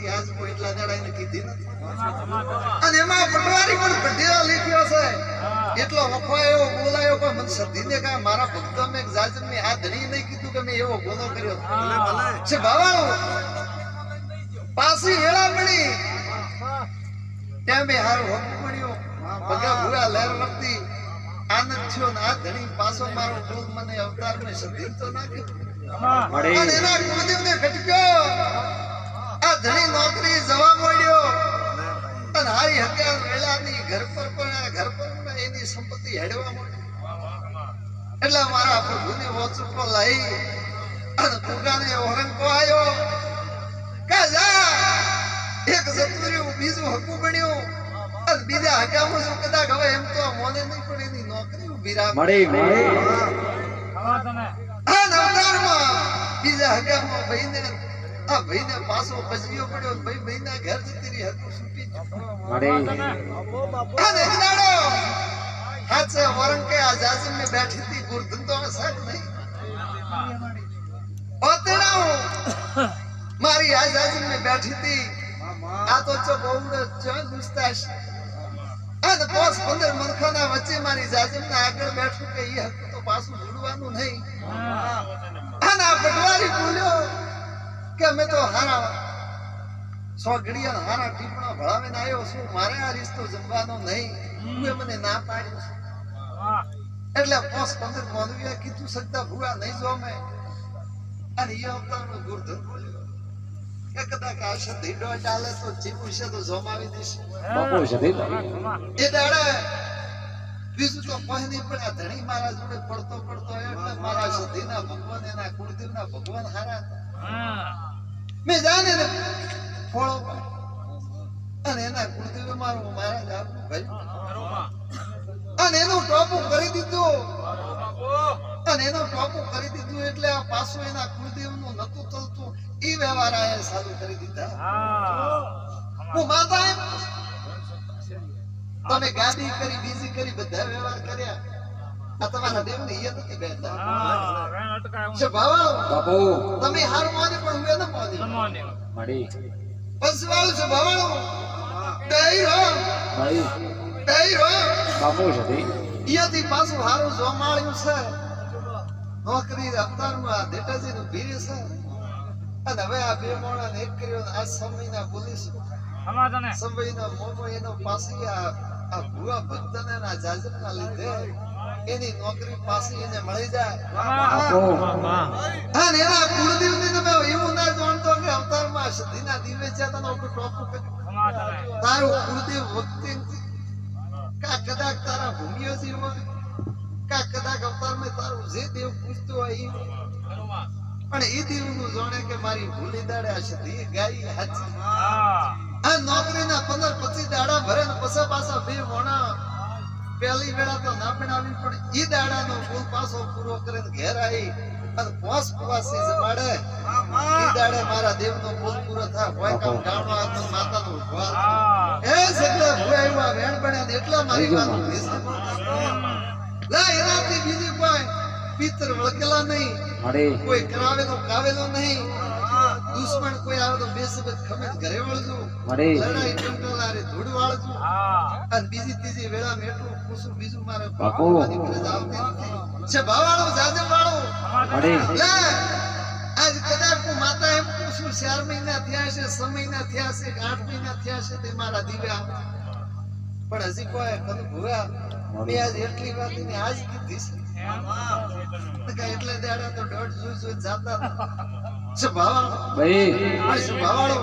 હતી આજ કોઈ એટલા દાડા એને કીધી નથી અને એમાં પટવારી પણ કઢેરા લખ્યો છે એટલો વખવાયો બોલાયો કોઈ મન સધીને કા મારા ભક્તો મે જાજમ મે આ ધણી નહીં કીધું કે મે એવો બોલો કર્યો છે બાવાળો પાસી હેળા મણી ત્યાં મે હારો હક મળ્યો ભગા ભૂરા લહેર વખતી આનંદ થયો ને આ ધણી પાછો મારો બોલ મને અવતાર મે સધી તો નાખ્યો અને એના કુળદેવને ખટક્યો આ ધણી નોકરી જવા મળ્યો અને હારી હક્યા વેલાની ઘર પર એની સંપત્તિ હેડવા માંડી એટલે મારા પ્રભુની વોચુકો લઈ અને કુગાને ઓરંગો આવ્યો કે જા એક જતુર્યું બીજું હકું બન્યું અને બીજા હકામો શું કદાચ હવે એમ તો મોને નહીં પણ એની નોકરી ઉભી રાખ મળી બીજા હકામો ભાઈને આ ભાઈને પાછો કજિયો પડ્યો ભાઈ ભાઈના ઘર જતી રહી હકું છૂટી અને એકદાડો હાથે વરંકે આ જાજમ મે બેઠી હતી ગુરધંધો સાક નહીં ઓતડાઓ મારી આ જાજમ મે બેઠી હતી આ તો ચો બહુડો ચો ગુસ્તાશ અને 15 મનખાના વચ્ચે મારી જાજમ ના આગળ બેઠું કે ઈ હક તો પાછું જોડવાનું નહીં અને આ પટવારી બોલ્યો કે મે તો હારા 100 ઘડિયા હારા ટીપણા ભળાવીને આવ્યો છું મારે આ રિશ્તો જમવાનો નહીં તું મને ના પાડ્યો એટલે 15 મોનવિયા કીધું સકતા ભૂવા નહીં જો મે અને ઈ અવતારનો ગુરધન બોલ્યો કે કદાચ આ શબ્દ ઢો ચાલે તો ચીપુ છે તો જમાવી દેશે બાપુ છે એ દાડે બીજું તો કોઈ નહીં પણ આ ધણી મારા જોડે પડતો એટલે મારા સધીના ભગવાન એના કુળદેવના ભગવાન હારા મે જાણે ને ફોળો અને એના કુળદેવે મારું મારા જાપું કર્યું અને એનું ટોપું કરી દીધું એટલે આ પાછું એના કુળદેવનું નતું ચલતું ઈ વ્યવહાર આયા ચાલુ કરી દીધા હું માતા એમ તમે ગાદી કરી બીજી કરી બધા વ્યવહાર કર્યા આ તમારા દેવને ઈ નથી બેઠા છે બાવા બાપુ તમે હાર મોને પણ હું ન મોને મડી પંચવાળ છે બાવાળો દઈ હો બાપુ છે ઈયાથી પાછું હારું જોમાળ્યું છે નોકરી અવતારમાં દેટાજીનું ભીરે છે અને હવે આ બે મોણા એક કર્યો આ સમયના પોલીસ સમયના મોમો એનો પાછી આ ભુવા ભક્તને ના જાજરના લીધે એની નોકરી પાછી એને મળી જાય અને એના કુળદેવને તમે એવું ના જાણતો કે અવતારમાં સધીના દિવ્ય ચેતન ઉપર ટોપું કર્યું તારું કુળદેવ વખતે કા કદાચ તારા ભૂમિઓ જીવો કા કદાચ અવતારમાં તારું જે દેવ પૂછતો હોય પણ એ દેવનું જાણે કે મારી ભૂલી દાડે આ સધી ગાય હાચી આ નોકરીના 15-25 દાડા ભરે ને પછી પાછા બે મોણા પહેલી વેળા તો ના બનાવી પણ ઈ દાડાનો ફૂલ પાછો પૂરો કરીને ઘેર આવી અને પોસ પુવાસી જમાડે ઈ દાડે મારા દેવનો ફૂલ પૂરો થાય હોય કામ ગાણો આતો માતાનો ભગવાન એ સગળા ભૂયા વેણ બન્યા એટલા મારી વાતો વિશે લા એનાથી બીજી કોઈ પિતર વળકેલા નહીં કોઈ કરાવેલો કાવેલો નહીં દુશ્મન કોઈ આવે તો બે શબ્દ ખમે ઘરે વળજો લડાઈ ટંકલારે ધૂળ વાળજો અને બીજી ત્રીજી વેળા મેઠું પૂછું બીજું મારે બાપુની ફરજ આવતી નથી છે ભાવાળો જાજે વાળો લે આજ કદાચ હું માતા એમ પૂછું 4 મહિના થયા છે 6 મહિના થયા છે 8 મહિના થયા છે તે મારા દિવ્યા પણ હજી કોઈ કદ ભૂયા મે આજ એટલી વાત ને આજ કીધી છે એટલે દાડા તો દોઢ જોઈ જાતા છે ભાવાળો ભાઈ ભાવાળો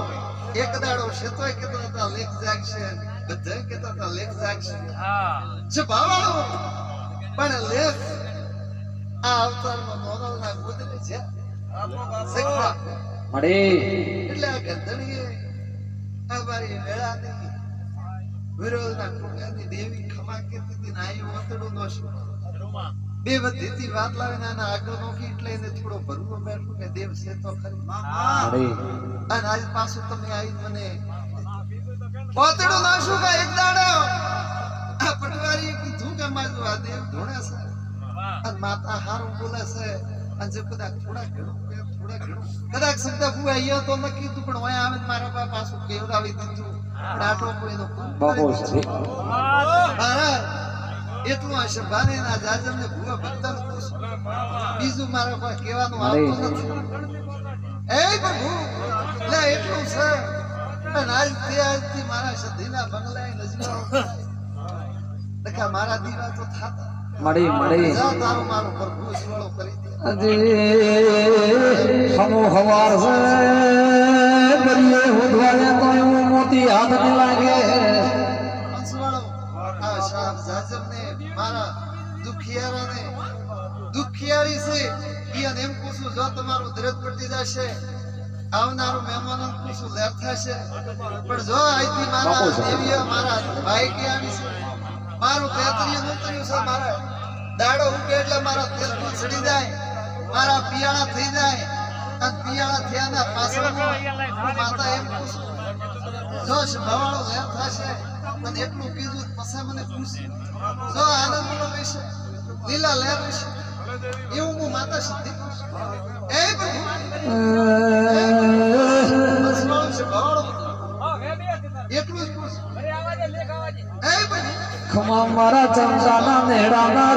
એક દાડો શેતોય કેતા હતા લેખ જાગશે બધા કેતા હતા લેખ જાગશે છે ભાવાળો પણ લેખ આ અવતારમાં મોનલના ગોદરે છે સખા મળે એટલે આ ગધણીએ આ મારી વેળાની વિરોધના કુળની દેવી ખમા કેતી હતી નાઈ ઓતડો નો શું બે વધીથી વાત લાવીને આના આગળ નોખી એટલે એને થોડો ભરવો બેઠું કે દેવ છે તો ખરી અને આજ પાછું તમે આવી મને ઓતડો ના શું કે એક દાડો આ પટવારીએ કીધું કે મારું આ દેવ ધોણા છે અને માતા હારું બોલે છે અને જે કદાચ થોડા ઘણું કદાચ શબ્દ ફુવાઈ તો નક્કી તું પણ ઓય આવે મારા બા પાછું કેવડાવી દીધું પણ આટલો કોઈનો બાપુ છે એટલું હશે ભાને ના જાજમ ને ભૂવા ભક્તન બીજું મારા પાસે કહેવાનું આવતું નથી એ પ્રભુ લે એટલું છે અને આજથી મારા સધીના બંગલાએ નજરો દેખા મારા દીવા તો થાતા મળી જા તારો મારો પ્રભુ સુવાળો કરી દે અજી હમો હવાર છે બરીએ ઉઠવાને તો એવું મોતી હાથ ન લાગે સુવાળો આ સાહેબ જાજમ ને મારા દુખિયારી છે ઈયન એમ પૂછું જો તમારું દરદ પટી જશે આવનારું મહેમાનો પૂછું લેર થશે પણ જો આજથી મારા દેવીઓ મારા ભાઈ કે આવી છે મારું તેતરીયું નોતર્યું છે મારા દાડો ઉગે એટલે મારા તેતરી ચડી જાય મારા પિયાળા થઈ જાય અને પિયાળા થયાના પાછળ માતા એમ પૂછું જો ભવાળો લેર થશે અને એટલું કીધું પછી મને ખુશી જો આનંદ નો વિશે લીલા લહેર વિશે એવું હું માતા સિદ્ધિ એ પ્રભુ એટલું જ પૂછ એ પ્રભુ ખમા મારા ચમચાના નેડાના